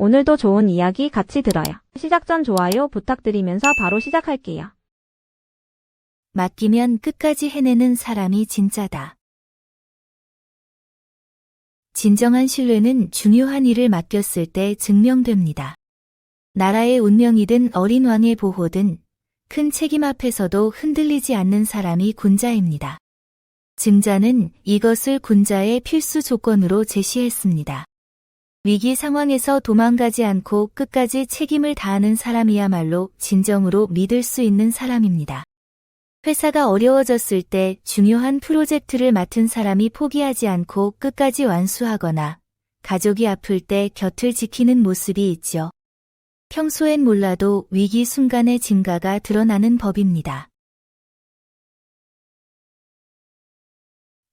오늘도 좋은 이야기 같이 들어요. 시작 전 좋아요 부탁드리면서 바로 시작할게요. 맡기면 끝까지 해내는 사람이 진짜다. 진정한 신뢰는 중요한 일을 맡겼을 때 증명됩니다. 나라의 운명이든 어린 왕의 보호든 큰 책임 앞에서도 흔들리지 않는 사람이 군자입니다. 증자는 이것을 군자의 필수 조건으로 제시했습니다. 위기 상황에서 도망가지 않고 끝까지 책임을 다하는 사람이야말로 진정으로 믿을 수 있는 사람입니다. 회사가 어려워졌을 때 중요한 프로젝트를 맡은 사람이 포기하지 않고 끝까지 완수하거나 가족이 아플 때 곁을 지키는 모습이 있죠. 평소엔 몰라도 위기 순간의 진가가 드러나는 법입니다.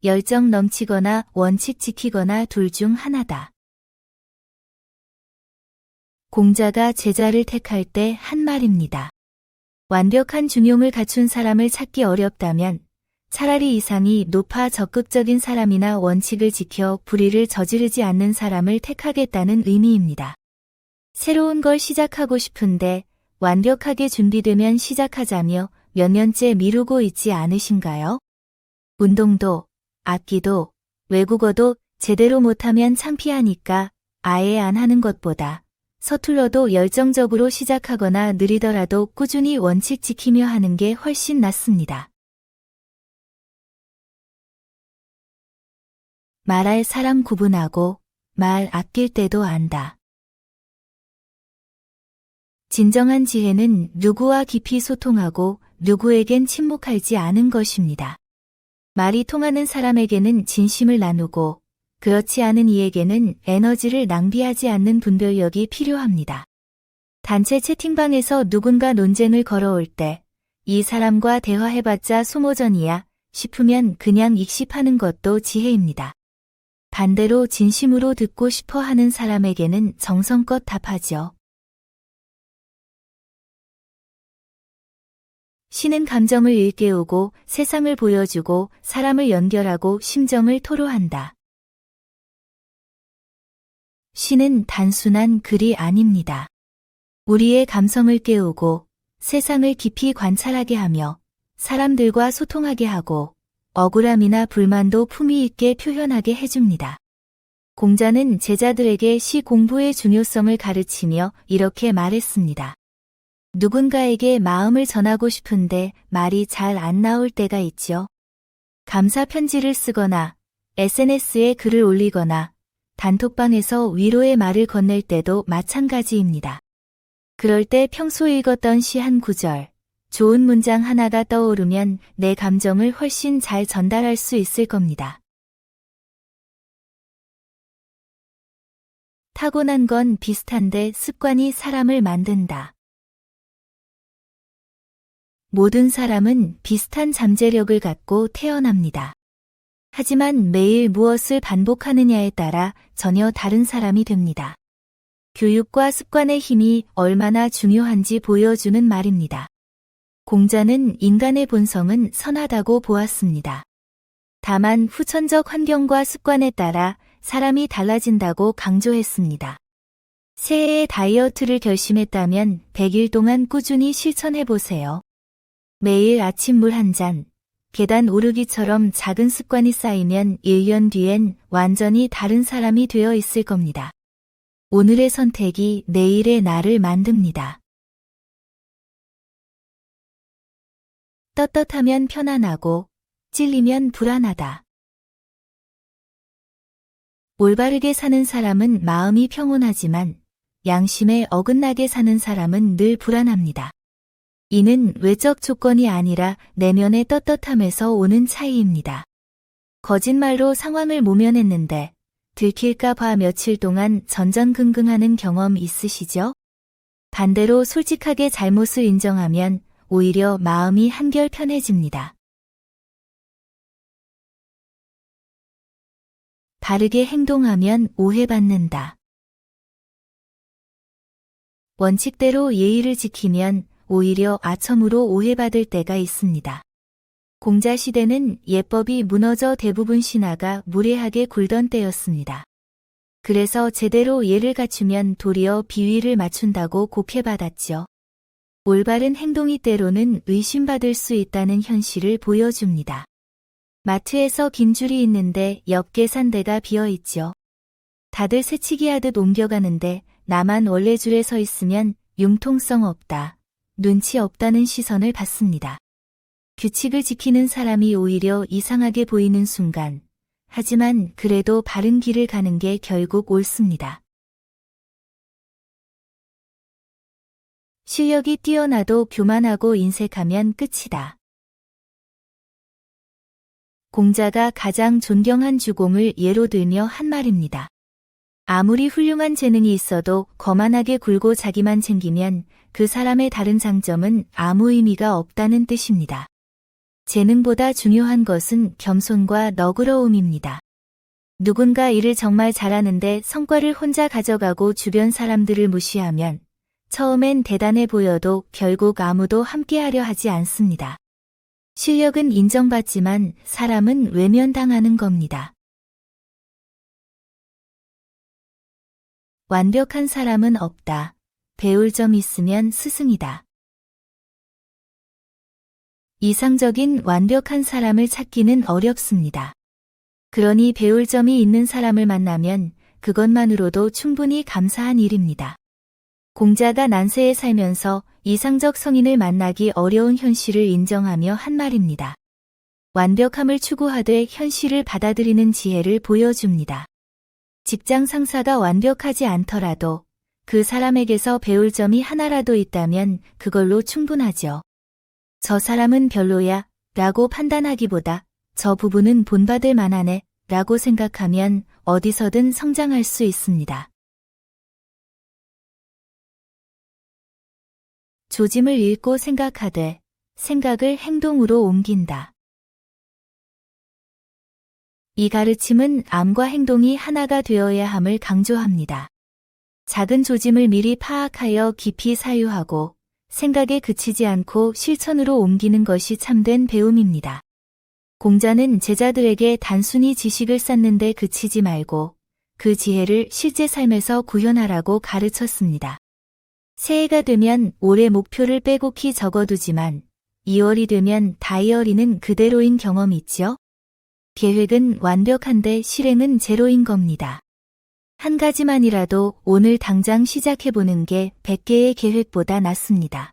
열정 넘치거나 원칙 지키거나 둘 중 하나다. 공자가 제자를 택할 때 한 말입니다. 완벽한 중용을 갖춘 사람을 찾기 어렵다면 차라리 이상이 높아 적극적인 사람이나 원칙을 지켜 불의를 저지르지 않는 사람을 택하겠다는 의미입니다. 새로운 걸 시작하고 싶은데 완벽하게 준비되면 시작하자며 몇 년째 미루고 있지 않으신가요? 운동도, 악기도, 외국어도 제대로 못하면 창피하니까 아예 안 하는 것보다 서툴러도 열정적으로 시작하거나 느리더라도 꾸준히 원칙 지키며 하는 게 훨씬 낫습니다. 말할 사람 구분하고 말 아낄 때도 안다. 진정한 지혜는 누구와 깊이 소통하고 누구에겐 침묵하지 않은 것입니다. 말이 통하는 사람에게는 진심을 나누고 그렇지 않은 이에게는 에너지를 낭비하지 않는 분별력이 필요합니다. 단체 채팅방에서 누군가 논쟁을 걸어올 때 이 사람과 대화해봤자 소모전이야 싶으면 그냥 익십하는 것도 지혜입니다. 반대로 진심으로 듣고 싶어 하는 사람에게는 정성껏 답하죠. 신은 감정을 일깨우고 세상을 보여주고 사람을 연결하고 심정을 토로한다. 시는 단순한 글이 아닙니다. 우리의 감성을 깨우고 세상을 깊이 관찰하게 하며 사람들과 소통하게 하고 억울함이나 불만도 품위 있게 표현하게 해줍니다. 공자는 제자들에게 시 공부의 중요성을 가르치며 이렇게 말했습니다. 누군가에게 마음을 전하고 싶은데 말이 잘 안 나올 때가 있죠. 감사 편지를 쓰거나 SNS에 글을 올리거나 단톡방에서 위로의 말을 건넬 때도 마찬가지입니다. 그럴 때 평소 읽었던 시 한 구절, 좋은 문장 하나가 떠오르면 내 감정을 훨씬 잘 전달할 수 있을 겁니다. 타고난 건 비슷한데 습관이 사람을 만든다. 모든 사람은 비슷한 잠재력을 갖고 태어납니다. 하지만 매일 무엇을 반복하느냐에 따라 전혀 다른 사람이 됩니다. 교육과 습관의 힘이 얼마나 중요한지 보여주는 말입니다. 공자는 인간의 본성은 선하다고 보았습니다. 다만 후천적 환경과 습관에 따라 사람이 달라진다고 강조했습니다. 새해에 다이어트를 결심했다면 100일 동안 꾸준히 실천해보세요. 매일 아침 물 한 잔, 계단 오르기처럼 작은 습관이 쌓이면 1년 뒤엔 완전히 다른 사람이 되어 있을 겁니다. 오늘의 선택이 내일의 나를 만듭니다. 떳떳하면 편안하고 찔리면 불안하다. 올바르게 사는 사람은 마음이 평온하지만 양심에 어긋나게 사는 사람은 늘 불안합니다. 이는 외적 조건이 아니라 내면의 떳떳함에서 오는 차이입니다. 거짓말로 상황을 모면했는데 들킬까 봐 며칠 동안 전전긍긍하는 경험 있으시죠? 반대로 솔직하게 잘못을 인정하면 오히려 마음이 한결 편해집니다. 바르게 행동하면 오해받는다. 원칙대로 예의를 지키면 오히려 아첨으로 오해받을 때가 있습니다. 공자 시대는 예법이 무너져 대부분 신하가 무례하게 굴던 때였습니다. 그래서 제대로 예를 갖추면 도리어 비위를 맞춘다고 곡해받았죠. 올바른 행동이 때로는 의심받을 수 있다는 현실을 보여줍니다. 마트에서 긴 줄이 있는데 옆 계산대가 비어 있죠. 다들 새치기 하듯 옮겨가는데 나만 원래 줄에 서 있으면 융통성 없다, 눈치 없다는 시선을 받습니다. 규칙을 지키는 사람이 오히려 이상하게 보이는 순간, 하지만 그래도 바른 길을 가는 게 결국 옳습니다. 실력이 뛰어나도 교만하고 인색하면 끝이다. 공자가 가장 존경한 주공을 예로 들며 한 말입니다. 아무리 훌륭한 재능이 있어도 거만하게 굴고 자기만 챙기면 그 사람의 다른 장점은 아무 의미가 없다는 뜻입니다. 재능보다 중요한 것은 겸손과 너그러움입니다. 누군가 일을 정말 잘하는데 성과를 혼자 가져가고 주변 사람들을 무시하면 처음엔 대단해 보여도 결국 아무도 함께하려 하지 않습니다. 실력은 인정받지만 사람은 외면당하는 겁니다. 완벽한 사람은 없다. 배울 점 있으면 스승이다. 이상적인 완벽한 사람을 찾기는 어렵습니다. 그러니 배울 점이 있는 사람을 만나면 그것만으로도 충분히 감사한 일입니다. 공자가 난세에 살면서 이상적 성인을 만나기 어려운 현실을 인정하며 한 말입니다. 완벽함을 추구하되 현실을 받아들이는 지혜를 보여줍니다. 직장 상사가 완벽하지 않더라도 그 사람에게서 배울 점이 하나라도 있다면 그걸로 충분하죠. 저 사람은 별로야 라고 판단하기보다 저 부분은 본받을 만하네 라고 생각하면 어디서든 성장할 수 있습니다. 조짐을 읽고 생각하되 생각을 행동으로 옮긴다. 이 가르침은 암과 행동이 하나가 되어야 함을 강조합니다. 작은 조짐을 미리 파악하여 깊이 사유하고 생각에 그치지 않고 실천으로 옮기는 것이 참된 배움입니다. 공자는 제자들에게 단순히 지식을 쌓는 데 그치지 말고 그 지혜를 실제 삶에서 구현하라고 가르쳤습니다. 새해가 되면 올해 목표를 빼곡히 적어두지만 2월이 되면 다이어리는 그대로인 경험 있죠? 계획은 완벽한데 실행은 제로인 겁니다. 한 가지만이라도 오늘 당장 시작해보는 게 100개의 계획보다 낫습니다.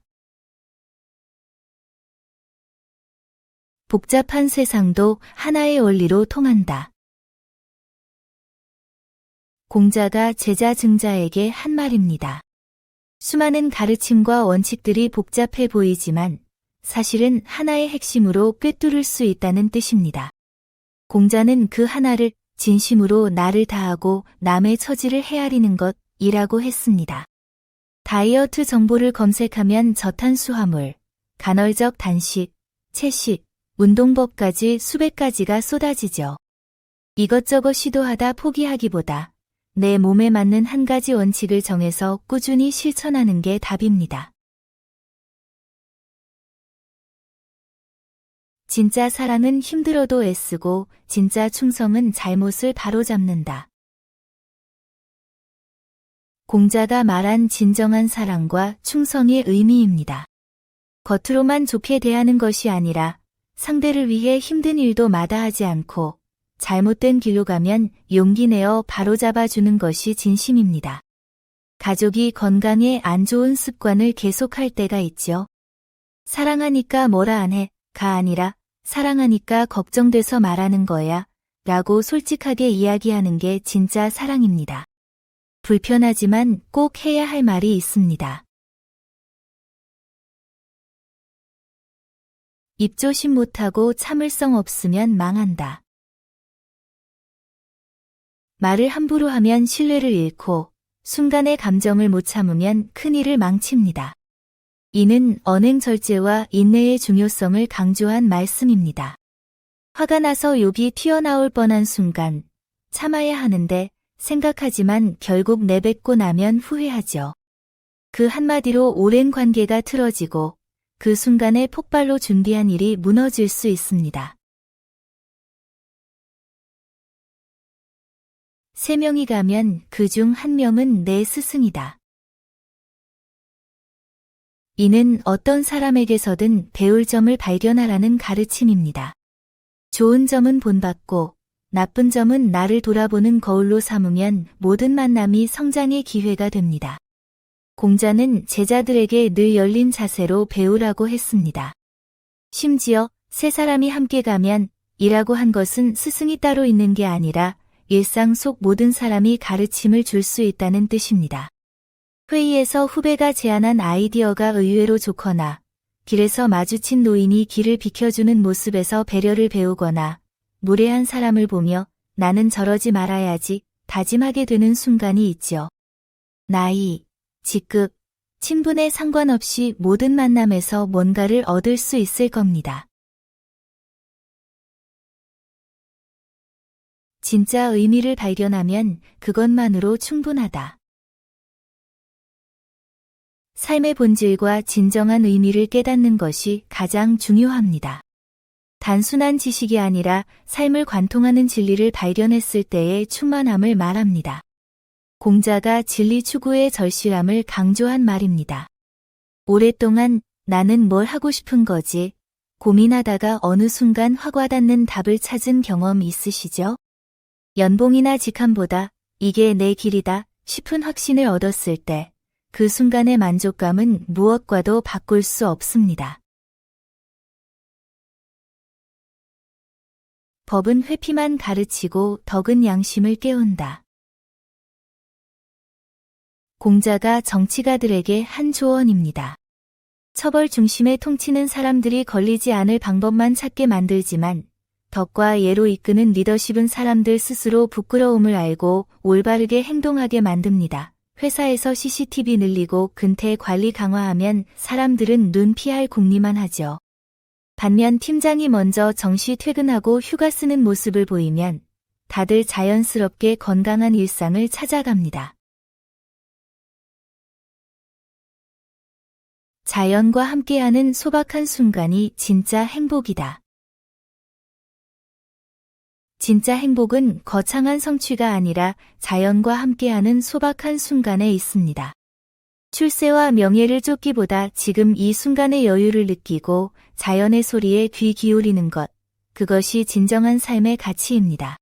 복잡한 세상도 하나의 원리로 통한다. 공자가 제자 증자에게 한 말입니다. 수많은 가르침과 원칙들이 복잡해 보이지만 사실은 하나의 핵심으로 꿰뚫을 수 있다는 뜻입니다. 공자는 그 하나를 진심으로 나를 다하고 남의 처지를 헤아리는 것이라고 했습니다. 다이어트 정보를 검색하면 저탄수화물, 간헐적 단식, 채식, 운동법까지 수백 가지가 쏟아지죠. 이것저것 시도하다 포기하기보다 내 몸에 맞는 한 가지 원칙을 정해서 꾸준히 실천하는 게 답입니다. 진짜 사랑은 힘들어도 애쓰고 진짜 충성은 잘못을 바로잡는다. 공자가 말한 진정한 사랑과 충성의 의미입니다. 겉으로만 좋게 대하는 것이 아니라 상대를 위해 힘든 일도 마다하지 않고 잘못된 길로 가면 용기 내어 바로잡아주는 것이 진심입니다. 가족이 건강에 안 좋은 습관을 계속할 때가 있죠. 사랑하니까 뭐라 안 해가 아니라 사랑하니까 걱정돼서 말하는 거야 라고 솔직하게 이야기하는 게 진짜 사랑입니다. 불편하지만 꼭 해야 할 말이 있습니다. 입조심 못하고 참을성 없으면 망한다. 말을 함부로 하면 신뢰를 잃고 순간의 감정을 못 참으면 큰일을 망칩니다. 이는 언행절제와 인내의 중요성을 강조한 말씀입니다. 화가 나서 욥이 튀어나올 뻔한 순간 참아야 하는데 생각하지만 결국 내뱉고 나면 후회하죠. 그 한마디로 오랜 관계가 틀어지고 그 순간에 폭발로 준비한 일이 무너질 수 있습니다. 3명이 가면 그 중 1명은 내 스승이다. 이는 어떤 사람에게서든 배울 점을 발견하라는 가르침입니다. 좋은 점은 본받고 나쁜 점은 나를 돌아보는 거울로 삼으면 모든 만남이 성장의 기회가 됩니다. 공자는 제자들에게 늘 열린 자세로 배우라고 했습니다. 심지어 3사람이 함께 가면 이라고 한 것은 스승이 따로 있는 게 아니라 일상 속 모든 사람이 가르침을 줄 수 있다는 뜻입니다. 회의에서 후배가 제안한 아이디어가 의외로 좋거나 길에서 마주친 노인이 길을 비켜주는 모습에서 배려를 배우거나 무례한 사람을 보며 나는 저러지 말아야지 다짐하게 되는 순간이 있지요. 나이, 직급, 친분에 상관없이 모든 만남에서 뭔가를 얻을 수 있을 겁니다. 진짜 의미를 발견하면 그것만으로 충분하다. 삶의 본질과 진정한 의미를 깨닫는 것이 가장 중요합니다. 단순한 지식이 아니라 삶을 관통하는 진리를 발견했을 때의 충만함을 말합니다. 공자가 진리 추구의 절실함을 강조한 말입니다. 오랫동안 나는 뭘 하고 싶은 거지 고민하다가 어느 순간 확 와닿는 답을 찾은 경험 있으시죠? 연봉이나 직함보다 이게 내 길이다 싶은 확신을 얻었을 때 그 순간의 만족감은 무엇과도 바꿀 수 없습니다. 법은 회피만 가르치고 덕은 양심을 깨운다. 공자가 정치가들에게 한 조언입니다. 처벌 중심의 통치는 사람들이 걸리지 않을 방법만 찾게 만들지만 덕과 예로 이끄는 리더십은 사람들 스스로 부끄러움을 알고 올바르게 행동하게 만듭니다. 회사에서 CCTV 늘리고 근태 관리 강화하면 사람들은 눈 피할 궁리만 하죠. 반면 팀장이 먼저 정시 퇴근하고 휴가 쓰는 모습을 보이면 다들 자연스럽게 건강한 일상을 찾아갑니다. 자연과 함께하는 소박한 순간이 진짜 행복이다. 진짜 행복은 거창한 성취가 아니라 자연과 함께하는 소박한 순간에 있습니다. 출세와 명예를 쫓기보다 지금 이 순간의 여유를 느끼고 자연의 소리에 귀 기울이는 것, 그것이 진정한 삶의 가치입니다.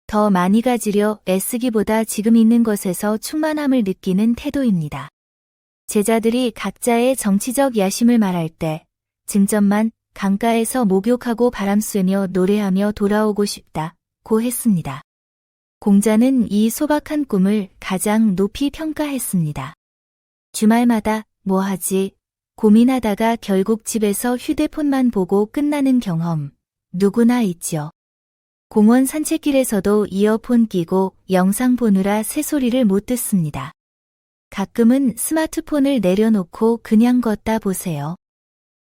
더 많이 가지려 애쓰기보다 지금 있는 것에서 충만함을 느끼는 태도입니다. 제자들이 각자의 정치적 야심을 말할 때 증점만 강가에서 목욕하고 바람 쐬며 노래하며 돌아오고 싶다고 했습니다. 공자는 이 소박한 꿈을 가장 높이 평가했습니다. 주말마다 뭐 하지? 고민하다가 결국 집에서 휴대폰만 보고 끝나는 경험, 누구나 있죠. 공원 산책길에서도 이어폰 끼고 영상 보느라 새소리를 못 듣습니다. 가끔은 스마트폰을 내려놓고 그냥 걷다 보세요.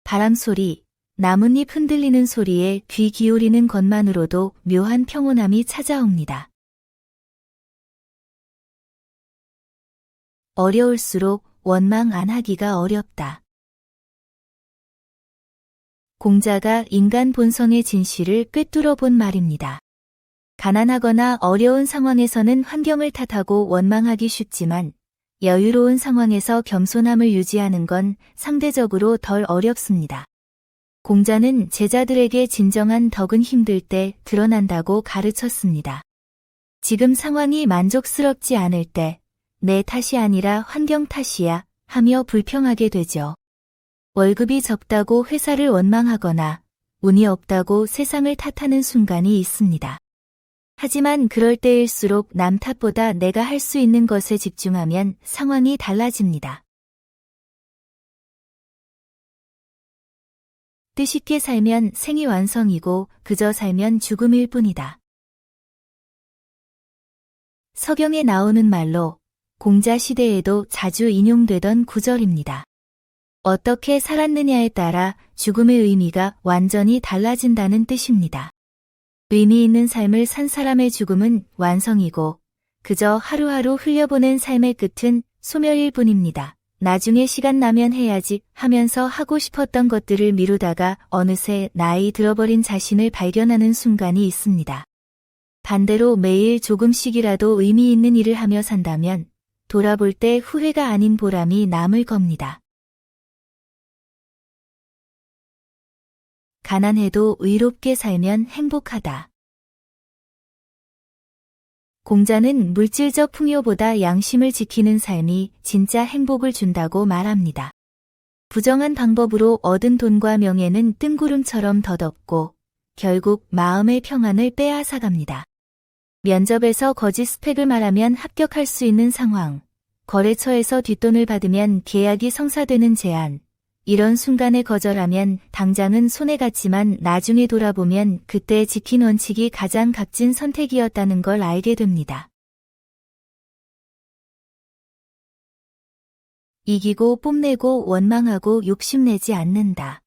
바람 소리, 나뭇잎 흔들리는 소리에 귀 기울이는 것만으로도 묘한 평온함이 찾아옵니다. 어려울수록 원망 안 하기가 어렵다. 공자가 인간 본성의 진실을 꿰뚫어 본 말입니다. 가난하거나 어려운 상황에서는 환경을 탓하고 원망하기 쉽지만 여유로운 상황에서 겸손함을 유지하는 건 상대적으로 덜 어렵습니다. 공자는 제자들에게 진정한 덕은 힘들 때 드러난다고 가르쳤습니다. 지금 상황이 만족스럽지 않을 때 내 탓이 아니라 환경 탓이야 하며 불평하게 되죠. 월급이 적다고 회사를 원망하거나 운이 없다고 세상을 탓하는 순간이 있습니다. 하지만 그럴 때일수록 남 탓보다 내가 할 수 있는 것에 집중하면 상황이 달라집니다. 뜻있게 살면 생이 완성이고 그저 살면 죽음일 뿐이다. 서경에 나오는 말로 공자 시대에도 자주 인용되던 구절입니다. 어떻게 살았느냐에 따라 죽음의 의미가 완전히 달라진다는 뜻입니다. 의미 있는 삶을 산 사람의 죽음은 완성이고 그저 하루하루 흘려보낸 삶의 끝은 소멸일 뿐입니다. 나중에 시간 나면 해야지 하면서 하고 싶었던 것들을 미루다가 어느새 나이 들어버린 자신을 발견하는 순간이 있습니다. 반대로 매일 조금씩이라도 의미 있는 일을 하며 산다면 돌아볼 때 후회가 아닌 보람이 남을 겁니다. 가난해도 의롭게 살면 행복하다. 공자는 물질적 풍요보다 양심을 지키는 삶이 진짜 행복을 준다고 말합니다. 부정한 방법으로 얻은 돈과 명예는 뜬구름처럼 덧없고 결국 마음의 평안을 빼앗아갑니다. 면접에서 거짓 스펙을 말하면 합격할 수 있는 상황, 거래처에서 뒷돈을 받으면 계약이 성사되는 제안, 이런 순간에 거절하면 당장은 손해갔지만 나중에 돌아보면 그때 지킨 원칙이 가장 값진 선택이었다는 걸 알게 됩니다. 이기고 뽐내고 원망하고 욕심내지 않는다.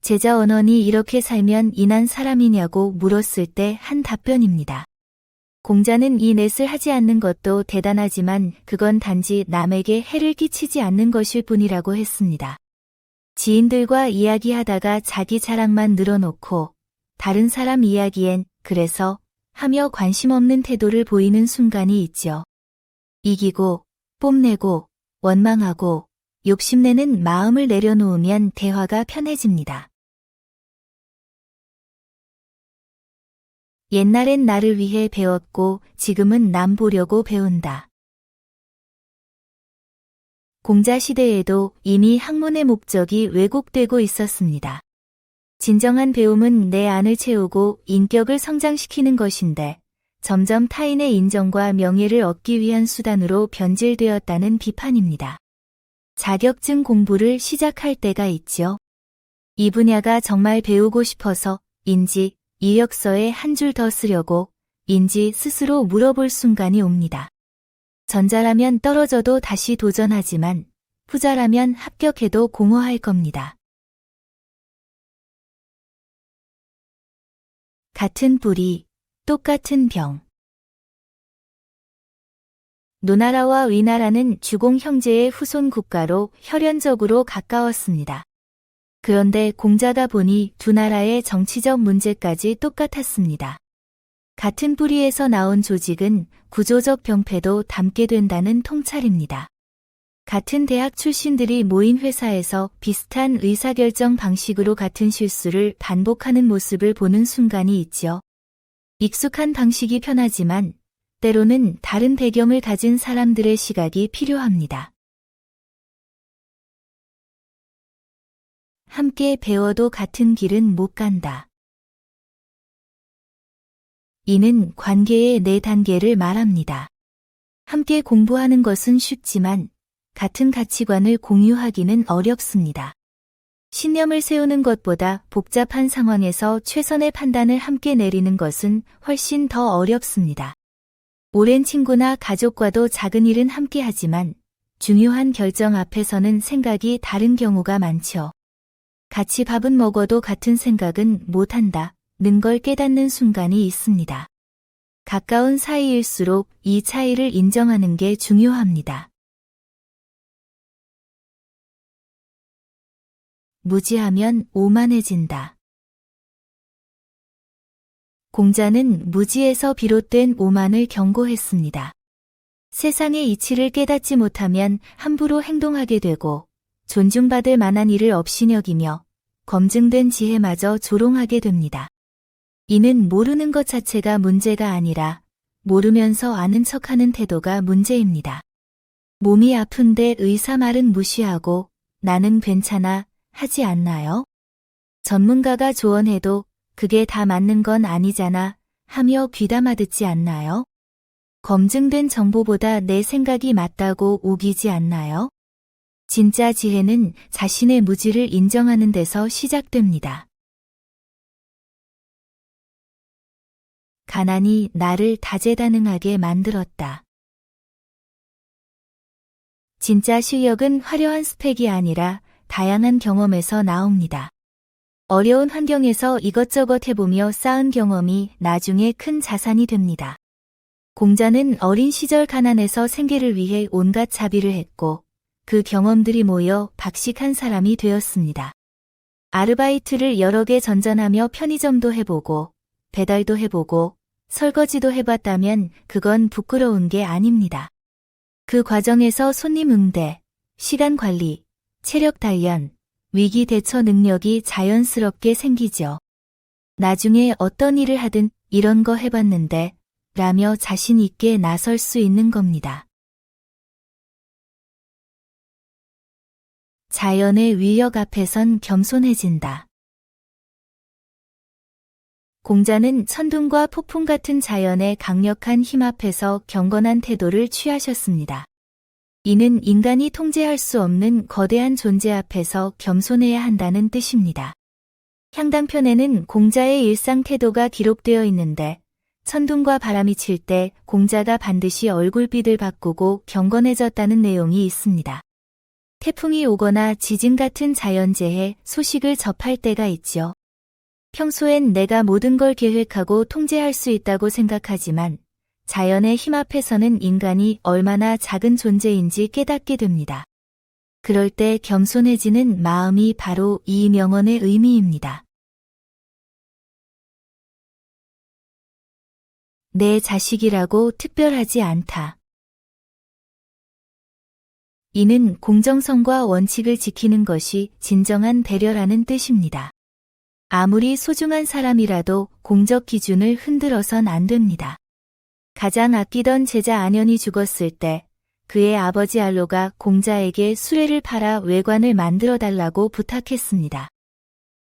제자 원원이 이렇게 살면 인한 사람이냐고 물었을 때 한 답변입니다. 공자는 이 넷을 하지 않는 것도 대단하지만 그건 단지 남에게 해를 끼치지 않는 것일 뿐이라고 했습니다. 지인들과 이야기하다가 자기 자랑만 늘어놓고 다른 사람 이야기엔 그래서 하며 관심 없는 태도를 보이는 순간이 있죠. 이기고 뽐내고 원망하고 욕심내는 마음을 내려놓으면 대화가 편해집니다. 옛날엔 나를 위해 배웠고 지금은 남 보려고 배운다. 공자 시대에도 이미 학문의 목적이 왜곡되고 있었습니다. 진정한 배움은 내 안을 채우고 인격을 성장시키는 것인데 점점 타인의 인정과 명예를 얻기 위한 수단으로 변질되었다는 비판입니다. 자격증 공부를 시작할 때가 있죠. 이 분야가 정말 배우고 싶어서 인지 이력서에 한 줄 더 쓰려고 인지 스스로 물어볼 순간이 옵니다. 전자라면 떨어져도 다시 도전하지만 후자라면 합격해도 공허할 겁니다. 같은 뿌리, 똑같은 병. 노나라와 위나라는 주공 형제의 후손 국가로 혈연적으로 가까웠습니다. 그런데 공자가 보니 두 나라의 정치적 문제까지 똑같았습니다. 같은 뿌리에서 나온 조직은 구조적 병폐도 담게 된다는 통찰입니다. 같은 대학 출신들이 모인 회사에서 비슷한 의사결정 방식으로 같은 실수를 반복하는 모습을 보는 순간이 있죠. 익숙한 방식이 편하지만 때로는 다른 배경을 가진 사람들의 시각이 필요합니다. 함께 배워도 같은 길은 못 간다. 이는 관계의 4단계를 말합니다. 함께 공부하는 것은 쉽지만 같은 가치관을 공유하기는 어렵습니다. 신념을 세우는 것보다 복잡한 상황에서 최선의 판단을 함께 내리는 것은 훨씬 더 어렵습니다. 오랜 친구나 가족과도 작은 일은 함께 하지만 중요한 결정 앞에서는 생각이 다른 경우가 많죠. 같이 밥은 먹어도 같은 생각은 못한다는 걸 깨닫는 순간이 있습니다. 가까운 사이일수록 이 차이를 인정하는 게 중요합니다. 무지하면 오만해진다. 공자는 무지에서 비롯된 오만을 경고했습니다. 세상의 이치를 깨닫지 못하면 함부로 행동하게 되고 존중받을 만한 일을 업신여기며 검증된 지혜마저 조롱하게 됩니다. 이는 모르는 것 자체가 문제가 아니라 모르면서 아는 척하는 태도가 문제입니다. 몸이 아픈데 의사 말은 무시하고 나는 괜찮아 하지 않나요? 전문가가 조언해도 그게 다 맞는 건 아니잖아 하며 귀담아 듣지 않나요? 검증된 정보보다 내 생각이 맞다고 우기지 않나요? 진짜 지혜는 자신의 무지를 인정하는 데서 시작됩니다. 가난이 나를 다재다능하게 만들었다. 진짜 실력은 화려한 스펙이 아니라 다양한 경험에서 나옵니다. 어려운 환경에서 이것저것 해보며 쌓은 경험이 나중에 큰 자산이 됩니다. 공자는 어린 시절 가난에서 생계를 위해 온갖 자비를 했고 그 경험들이 모여 박식한 사람이 되었습니다. 아르바이트를 여러 개 전전하며 편의점도 해보고 배달도 해보고 설거지도 해봤다면 그건 부끄러운 게 아닙니다. 그 과정에서 손님 응대, 시간 관리, 체력 단련, 위기 대처 능력이 자연스럽게 생기죠. 나중에 어떤 일을 하든 이런 거 해봤는데 라며 자신 있게 나설 수 있는 겁니다. 자연의 위력 앞에선 겸손해진다. 공자는 천둥과 폭풍 같은 자연의 강력한 힘 앞에서 경건한 태도를 취하셨습니다. 이는 인간이 통제할 수 없는 거대한 존재 앞에서 겸손해야 한다는 뜻입니다. 향당편에는 공자의 일상 태도가 기록되어 있는데 천둥과 바람이 칠 때 공자가 반드시 얼굴빛을 바꾸고 경건해졌다는 내용이 있습니다. 태풍이 오거나 지진 같은 자연재해 소식을 접할 때가 있죠. 평소엔 내가 모든 걸 계획하고 통제할 수 있다고 생각하지만 자연의 힘 앞에서는 인간이 얼마나 작은 존재인지 깨닫게 됩니다. 그럴 때 겸손해지는 마음이 바로 이 명언의 의미입니다. 내 자식이라고 특별하지 않다. 이는 공정성과 원칙을 지키는 것이 진정한 배려라는 뜻입니다. 아무리 소중한 사람이라도 공적 기준을 흔들어선 안 됩니다. 가장 아끼던 제자 안현이 죽었을 때 그의 아버지 알로가 공자에게 수레를 팔아 외관을 만들어 달라고 부탁했습니다.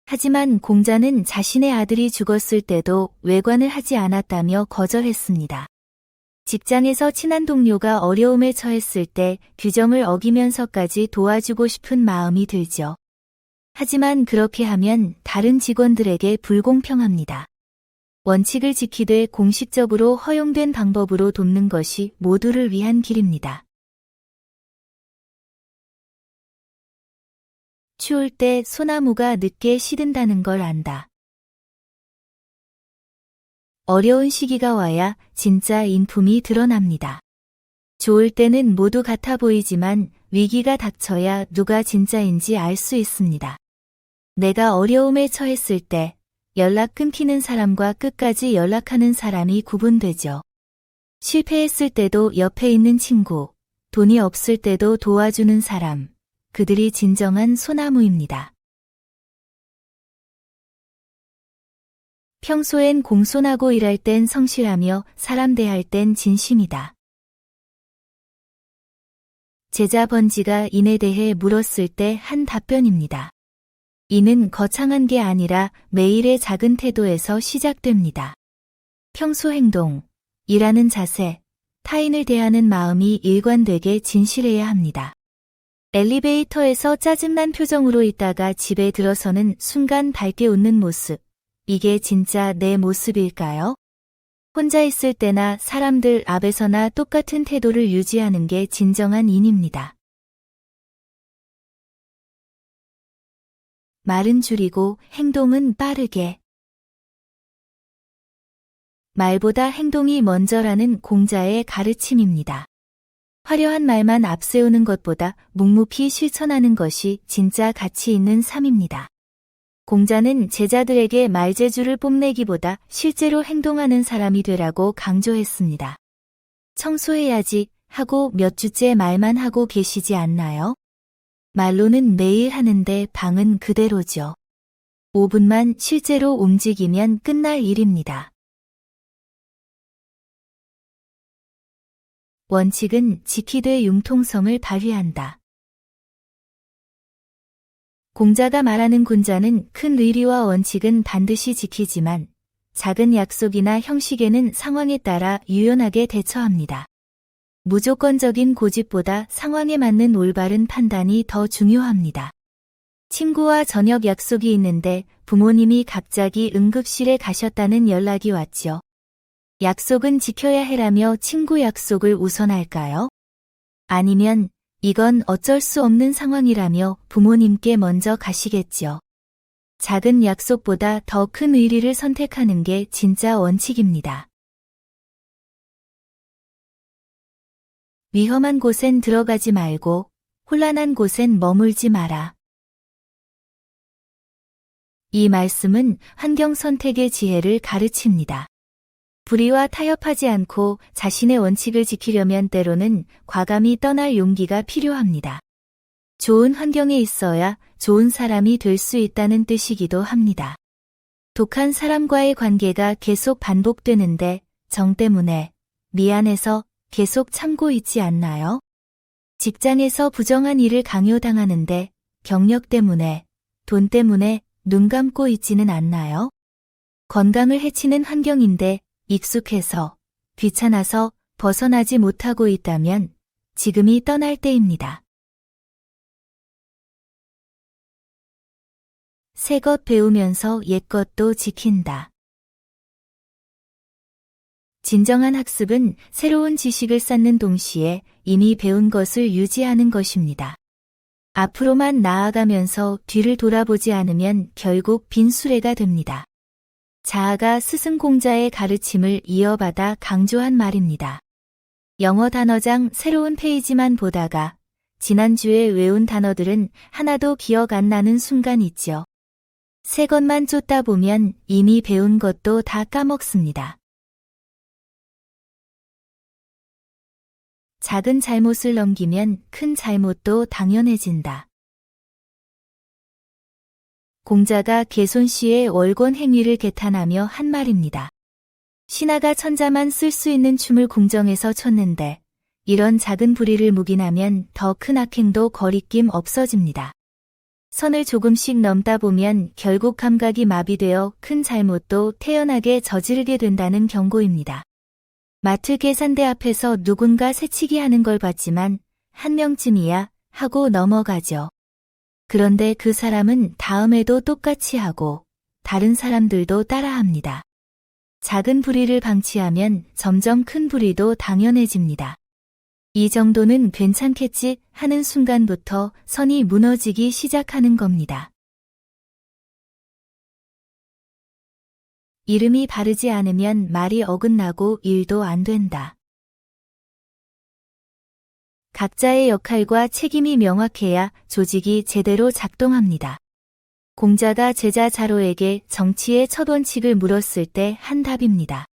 하지만 공자는 자신의 아들이 죽었을 때도 외관을 하지 않았다며 거절했습니다. 직장에서 친한 동료가 어려움에 처했을 때 규정을 어기면서까지 도와주고 싶은 마음이 들죠. 하지만 그렇게 하면 다른 직원들에게 불공평합니다. 원칙을 지키되 공식적으로 허용된 방법으로 돕는 것이 모두를 위한 길입니다. 추울 때 소나무가 늦게 시든다는 걸 안다. 어려운 시기가 와야 진짜 인품이 드러납니다. 좋을 때는 모두 같아 보이지만 위기가 닥쳐야 누가 진짜인지 알 수 있습니다. 내가 어려움에 처했을 때 연락 끊기는 사람과 끝까지 연락하는 사람이 구분되죠. 실패했을 때도 옆에 있는 친구, 돈이 없을 때도 도와주는 사람, 그들이 진정한 소나무입니다. 평소엔 공손하고 일할 땐 성실하며 사람 대할 땐 진심이다. 제자 번지가 인에 대해 물었을 때 한 답변입니다. 이는 거창한 게 아니라 매일의 작은 태도에서 시작됩니다. 평소 행동, 일하는 자세, 타인을 대하는 마음이 일관되게 진실해야 합니다. 엘리베이터에서 짜증난 표정으로 있다가 집에 들어서는 순간 밝게 웃는 모습, 이게 진짜 내 모습일까요? 혼자 있을 때나 사람들 앞에서나 똑같은 태도를 유지하는 게 진정한 인입니다. 말은 줄이고 행동은 빠르게. 말보다 행동이 먼저라는 공자의 가르침입니다. 화려한 말만 앞세우는 것보다 묵묵히 실천하는 것이 진짜 가치 있는 삶입니다. 공자는 제자들에게 말재주를 뽐내기보다 실제로 행동하는 사람이 되라고 강조했습니다. 청소해야지 하고 몇 주째 말만 하고 계시지 않나요? 말로는 매일 하는데 방은 그대로죠. 5분만 실제로 움직이면 끝날 일입니다. 원칙은 지키되 융통성을 발휘한다. 공자가 말하는 군자는 큰 의리와 원칙은 반드시 지키지만 작은 약속이나 형식에는 상황에 따라 유연하게 대처합니다. 무조건적인 고집보다 상황에 맞는 올바른 판단이 더 중요합니다. 친구와 저녁 약속이 있는데 부모님이 갑자기 응급실에 가셨다는 연락이 왔죠. 약속은 지켜야 해라며 친구 약속을 우선할까요? 아니면 이건 어쩔 수 없는 상황이라며 부모님께 먼저 가시겠죠. 작은 약속보다 더 큰 의리를 선택하는 게 진짜 원칙입니다. 위험한 곳엔 들어가지 말고 혼란한 곳엔 머물지 마라. 이 말씀은 환경 선택의 지혜를 가르칩니다. 불의와 타협하지 않고 자신의 원칙을 지키려면 때로는 과감히 떠날 용기가 필요합니다. 좋은 환경에 있어야 좋은 사람이 될 수 있다는 뜻이기도 합니다. 독한 사람과의 관계가 계속 반복되는데 정 때문에 미안해서 계속 참고 있지 않나요? 직장에서 부정한 일을 강요당하는데 경력 때문에, 돈 때문에 눈 감고 있지는 않나요? 건강을 해치는 환경인데 익숙해서, 귀찮아서 벗어나지 못하고 있다면 지금이 떠날 때입니다. 새 것 배우면서 옛 것도 지킨다. 진정한 학습은 새로운 지식을 쌓는 동시에 이미 배운 것을 유지하는 것입니다. 앞으로만 나아가면서 뒤를 돌아보지 않으면 결국 빈수레가 됩니다. 자아가 스승공자의 가르침을 이어받아 강조한 말입니다. 영어 단어장 새로운 페이지만 보다가 지난주에 외운 단어들은 하나도 기억 안 나는 순간 있죠. 새 것만 쫓다 보면 이미 배운 것도 다 까먹습니다. 작은 잘못을 넘기면 큰 잘못도 당연해진다. 공자가 개손씨의 월권 행위를 개탄하며 한 말입니다. 신하가 천자만 쓸 수 있는 춤을 궁정에서 췄는데 이런 작은 불의를 묵인하면 더 큰 악행도 거리낌 없어집니다. 선을 조금씩 넘다 보면 결국 감각이 마비되어 큰 잘못도 태연하게 저지르게 된다는 경고입니다. 마트 계산대 앞에서 누군가 새치기 하는 걸 봤지만 한 명쯤이야 하고 넘어가죠. 그런데 그 사람은 다음에도 똑같이 하고 다른 사람들도 따라합니다. 작은 불의를 방치하면 점점 큰 불의도 당연해집니다. 이 정도는 괜찮겠지 하는 순간부터 선이 무너지기 시작하는 겁니다. 이름이 바르지 않으면 말이 어긋나고 일도 안 된다. 각자의 역할과 책임이 명확해야 조직이 제대로 작동합니다. 공자가 제자 자로에게 정치의 첫 원칙을 물었을 때 한 답입니다.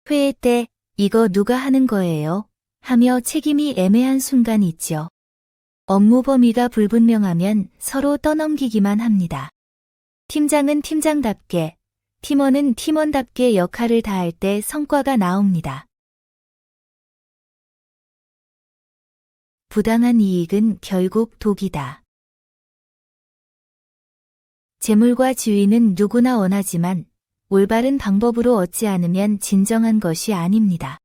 회의 때 이거 누가 하는 거예요? 하며 책임이 애매한 순간이 있죠. 업무 범위가 불분명하면 서로 떠넘기기만 합니다. 팀장은 팀장답게, 팀원은 팀원답게 역할을 다할 때 성과가 나옵니다. 부당한 이익은 결국 독이다. 재물과 지위는 누구나 원하지만 올바른 방법으로 얻지 않으면 진정한 것이 아닙니다.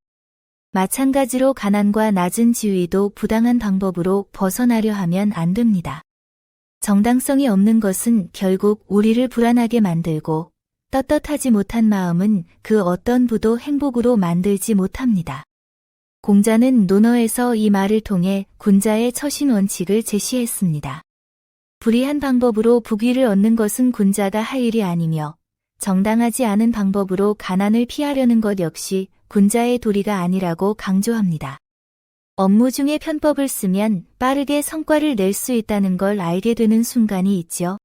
마찬가지로 가난과 낮은 지위도 부당한 방법으로 벗어나려 하면 안 됩니다. 정당성이 없는 것은 결국 우리를 불안하게 만들고 떳떳하지 못한 마음은 그 어떤 부도 행복으로 만들지 못합니다. 공자는 논어에서 이 말을 통해 군자의 처신 원칙을 제시했습니다. 불의한 방법으로 부귀를 얻는 것은 군자가 할 일이 아니며 정당하지 않은 방법으로 가난을 피하려는 것 역시 군자의 도리가 아니라고 강조합니다. 업무 중에 편법을 쓰면 빠르게 성과를 낼 수 있다는 걸 알게 되는 순간이 있죠.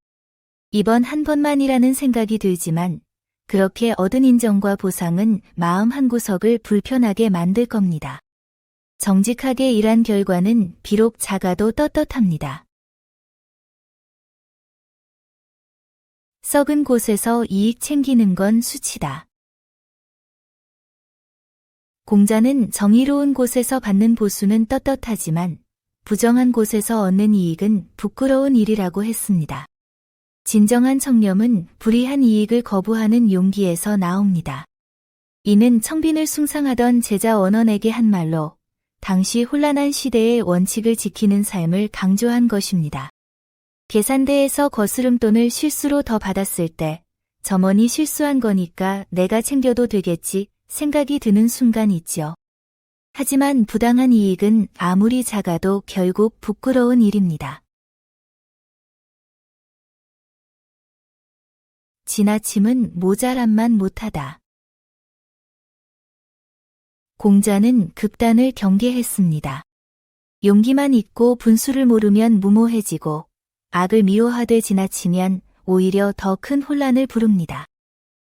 이번 한 번만이라는 생각이 들지만 그렇게 얻은 인정과 보상은 마음 한구석을 불편하게 만들 겁니다. 정직하게 일한 결과는 비록 작아도 떳떳합니다. 썩은 곳에서 이익 챙기는 건 수치다. 공자는 정의로운 곳에서 받는 보수는 떳떳하지만 부정한 곳에서 얻는 이익은 부끄러운 일이라고 했습니다. 진정한 청렴은 불이한 이익을 거부하는 용기에서 나옵니다. 이는 청빈을 숭상하던 제자 원원에게 한 말로 당시 혼란한 시대의 원칙을 지키는 삶을 강조한 것입니다. 계산대에서 거스름돈을 실수로 더 받았을 때 점원이 실수한 거니까 내가 챙겨도 되겠지 생각이 드는 순간이 있죠. 하지만 부당한 이익은 아무리 작아도 결국 부끄러운 일입니다. 지나침은 모자람만 못하다. 공자는 극단을 경계했습니다. 용기만 있고 분수를 모르면 무모해지고 악을 미워하되 지나치면 오히려 더 큰 혼란을 부릅니다.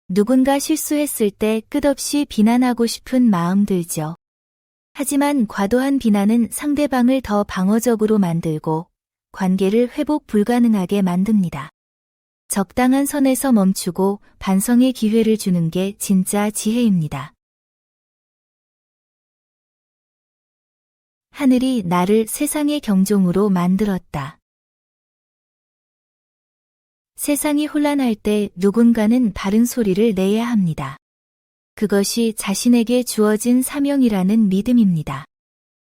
누군가 실수했을 때 끝없이 비난하고 싶은 마음 들죠. 하지만 과도한 비난은 상대방을 더 방어적으로 만들고 관계를 회복 불가능하게 만듭니다. 적당한 선에서 멈추고 반성의 기회를 주는 게 진짜 지혜입니다. 하늘이 나를 세상의 경종으로 만들었다. 세상이 혼란할 때 누군가는 바른 소리를 내야 합니다. 그것이 자신에게 주어진 사명이라는 믿음입니다.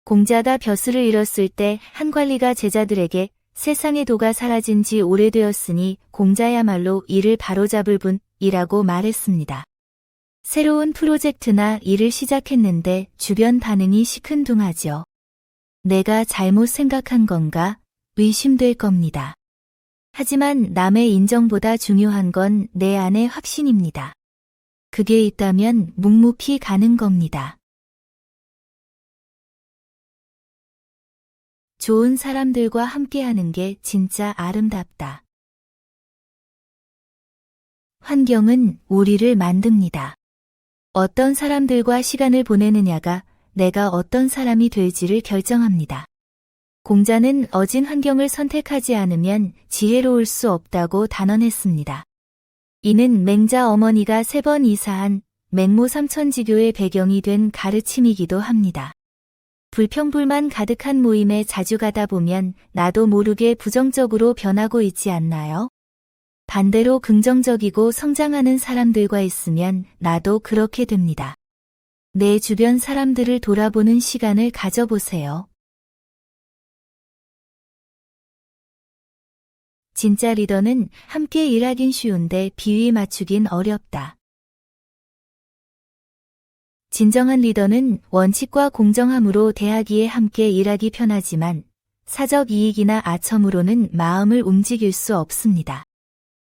공자가 벼슬을 잃었을 때 한 관리가 제자들에게 세상의 도가 사라진 지 오래되었으니 공자야말로 이를 바로잡을 분이라고 말했습니다. 새로운 프로젝트나 일을 시작했는데 주변 반응이 시큰둥하죠. 내가 잘못 생각한 건가? 의심될 겁니다. 하지만 남의 인정보다 중요한 건 내 안의 확신입니다. 그게 있다면 묵묵히 가는 겁니다. 좋은 사람들과 함께하는 게 진짜 아름답다. 환경은 우리를 만듭니다. 어떤 사람들과 시간을 보내느냐가 내가 어떤 사람이 될지를 결정합니다. 공자는 어진 환경을 선택하지 않으면 지혜로울 수 없다고 단언했습니다. 이는 맹자 어머니가 3번 이사한 맹모 삼천지교의 배경이 된 가르침이기도 합니다. 불평불만 가득한 모임에 자주 가다 보면 나도 모르게 부정적으로 변하고 있지 않나요? 반대로 긍정적이고 성장하는 사람들과 있으면 나도 그렇게 됩니다. 내 주변 사람들을 돌아보는 시간을 가져보세요. 진짜 리더는 함께 일하긴 쉬운데 비위 맞추긴 어렵다. 진정한 리더는 원칙과 공정함으로 대하기에 함께 일하기 편하지만 사적 이익이나 아첨으로는 마음을 움직일 수 없습니다.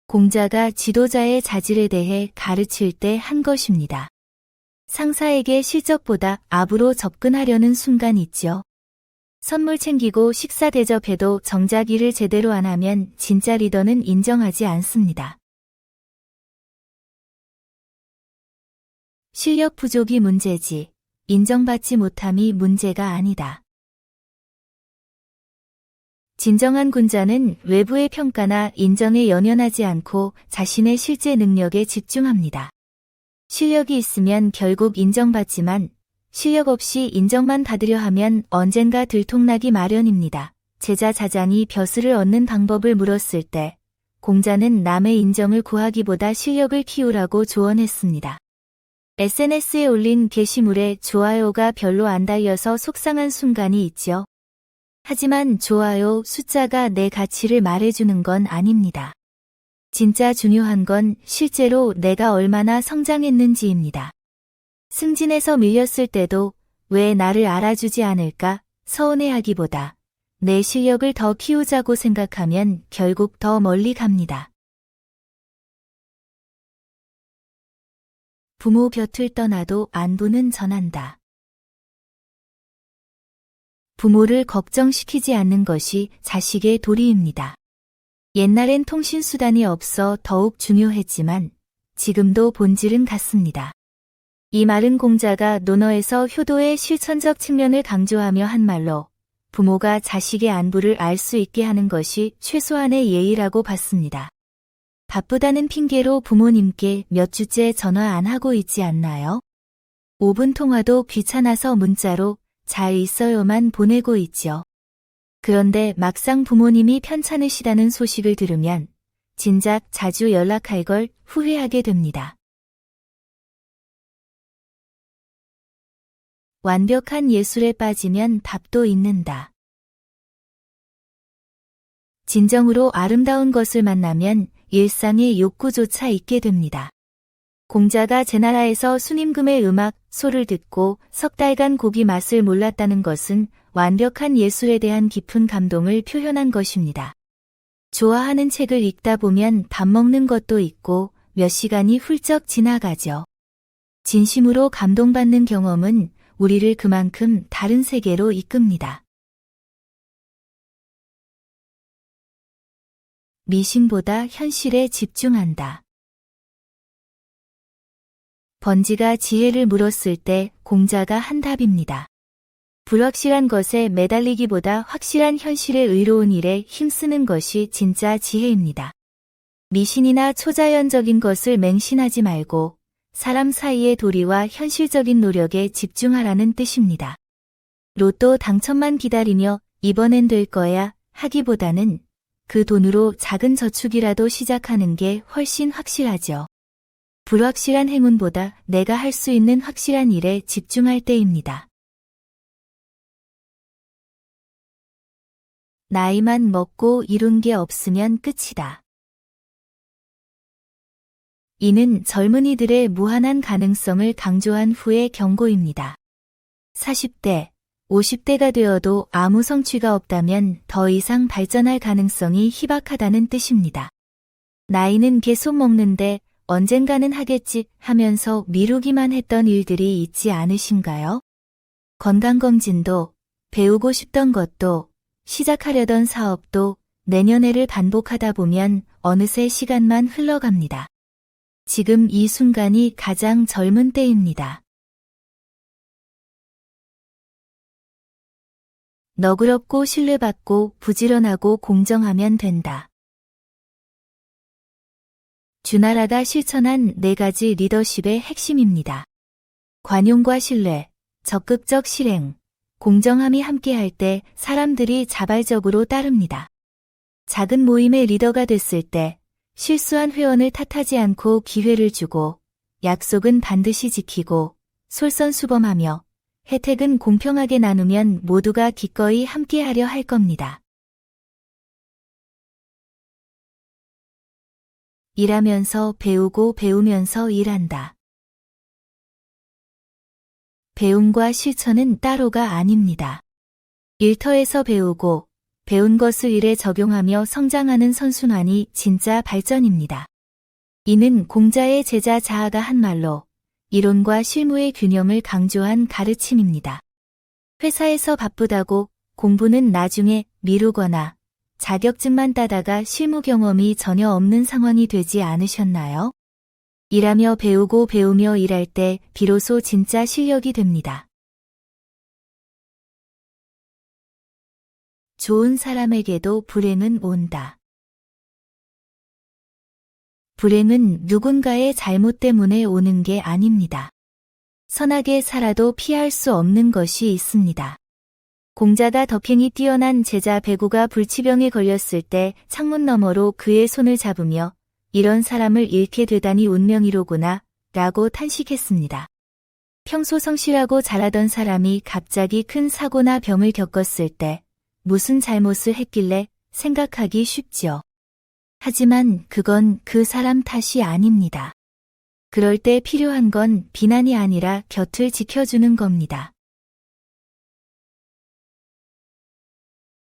공자가 지도자의 자질에 대해 가르칠 때 한 것입니다. 상사에게 실적보다 압으로 접근하려는 순간 있죠. 선물 챙기고 식사 대접해도 정작 일을 제대로 안 하면 진짜 리더는 인정하지 않습니다. 실력 부족이 문제지, 인정받지 못함이 문제가 아니다. 진정한 군자는 외부의 평가나 인정에 연연하지 않고 자신의 실제 능력에 집중합니다. 실력이 있으면 결국 인정받지만 실력 없이 인정만 받으려 하면 언젠가 들통나기 마련입니다. 제자 자장이 벼슬을 얻는 방법을 물었을 때 공자는 남의 인정을 구하기보다 실력을 키우라고 조언했습니다. SNS에 올린 게시물에 좋아요가 별로 안 달려서 속상한 순간이 있죠. 하지만 좋아요 숫자가 내 가치를 말해주는 건 아닙니다. 진짜 중요한 건 실제로 내가 얼마나 성장했는지입니다. 승진해서 밀렸을 때도 왜 나를 알아주지 않을까 서운해하기보다 내 실력을 더 키우자고 생각하면 결국 더 멀리 갑니다. 부모 곁을 떠나도 안부는 전한다. 부모를 걱정시키지 않는 것이 자식의 도리입니다. 옛날엔 통신수단이 없어 더욱 중요했지만 지금도 본질은 같습니다. 이 말은 공자가 논어에서 효도의 실천적 측면을 강조하며 한 말로 부모가 자식의 안부를 알 수 있게 하는 것이 최소한의 예의라고 봤습니다. 바쁘다는 핑계로 부모님께 몇 주째 전화 안 하고 있지 않나요? 5분 통화도 귀찮아서 문자로 잘 있어요만 보내고 있죠. 그런데 막상 부모님이 편찮으시다는 소식을 들으면 진작 자주 연락할 걸 후회하게 됩니다. 완벽한 예술에 빠지면 답도 잊는다. 진정으로 아름다운 것을 만나면 일상의 욕구조차 잊게 됩니다. 공자가 제나라에서 순임금의 음악, 소를 듣고 석 달간 고기 맛을 몰랐다는 것은 완벽한 예술에 대한 깊은 감동을 표현한 것입니다. 좋아하는 책을 읽다 보면 밥 먹는 것도 있고 몇 시간이 훌쩍 지나가죠. 진심으로 감동받는 경험은 우리를 그만큼 다른 세계로 이끕니다. 미신보다 현실에 집중한다. 번지가 지혜를 물었을 때 공자가 한 답입니다. 불확실한 것에 매달리기보다 확실한 현실의 의로운 일에 힘쓰는 것이 진짜 지혜입니다. 미신이나 초자연적인 것을 맹신하지 말고 사람 사이의 도리와 현실적인 노력에 집중하라는 뜻입니다. 로또 당첨만 기다리며 이번엔 될 거야 하기보다는 그 돈으로 작은 저축이라도 시작하는 게 훨씬 확실하죠. 불확실한 행운보다 내가 할 수 있는 확실한 일에 집중할 때입니다. 나이만 먹고 이룬 게 없으면 끝이다. 이는 젊은이들의 무한한 가능성을 강조한 후의 경고입니다. 40대, 50대가 되어도 아무 성취가 없다면 더 이상 발전할 가능성이 희박하다는 뜻입니다. 나이는 계속 먹는데 언젠가는 하겠지 하면서 미루기만 했던 일들이 있지 않으신가요? 건강검진도, 배우고 싶던 것도, 시작하려던 사업도 내년에를 반복하다 보면 어느새 시간만 흘러갑니다. 지금 이 순간이 가장 젊은 때입니다. 너그럽고 신뢰받고 부지런하고 공정하면 된다. 주나라가 실천한 4가지 리더십의 핵심입니다. 관용과 신뢰, 적극적 실행, 공정함이 함께할 때 사람들이 자발적으로 따릅니다. 작은 모임의 리더가 됐을 때 실수한 회원을 탓하지 않고 기회를 주고 약속은 반드시 지키고 솔선수범하며 혜택은 공평하게 나누면 모두가 기꺼이 함께하려 할 겁니다. 일하면서 배우고 배우면서 일한다. 배움과 실천은 따로가 아닙니다. 일터에서 배우고 배운 것을 일에 적용하며 성장하는 선순환이 진짜 발전입니다. 이는 공자의 제자 자아가 한 말로 이론과 실무의 균형을 강조한 가르침입니다. 회사에서 바쁘다고 공부는 나중에 미루거나 자격증만 따다가 실무 경험이 전혀 없는 상황이 되지 않으셨나요? 일하며 배우고 배우며 일할 때 비로소 진짜 실력이 됩니다. 좋은 사람에게도 불행은 온다. 불행은 누군가의 잘못 때문에 오는 게 아닙니다. 선하게 살아도 피할 수 없는 것이 있습니다. 공자가 덕행이 뛰어난 제자 배구가 불치병에 걸렸을 때 창문 너머로 그의 손을 잡으며 이런 사람을 잃게 되다니 운명이로구나 라고 탄식했습니다. 평소 성실하고 잘하던 사람이 갑자기 큰 사고나 병을 겪었을 때 무슨 잘못을 했길래 생각하기 쉽지요. 하지만 그건 그 사람 탓이 아닙니다. 그럴 때 필요한 건 비난이 아니라 곁을 지켜주는 겁니다.